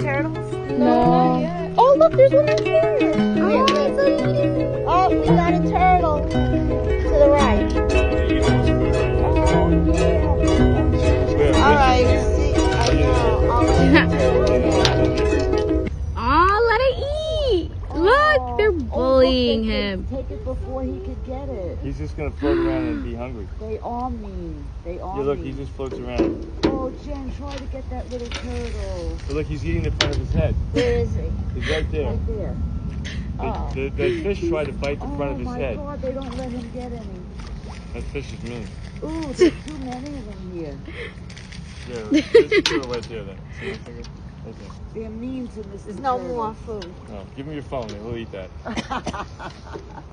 turtles? No. Oh, look, there's one right here. Oh, it's so eating. Oh, we got a turtle. To the right. Oh, yeah. All right, see. I know. I'll let Oh, let it eat. Look, they're bullying him. Take it before he could get it. He's just gonna float around and be hungry. They are mean. They are Yeah, look, mean. he just floats around. Oh, Jen, try to get that little turtle. But look, he's eating the front of his head. Where is he? He's right there. Right there. Oh. The fish tried to bite the front of his head. Oh my God, they don't let him get any. That fish is mean. Ooh, there's too many of them here. Yeah, there's a turtle right there then. See that finger? Right there. They're mean to Mrs. There's no Turtle. more food. No, give him your phone and he'll eat that.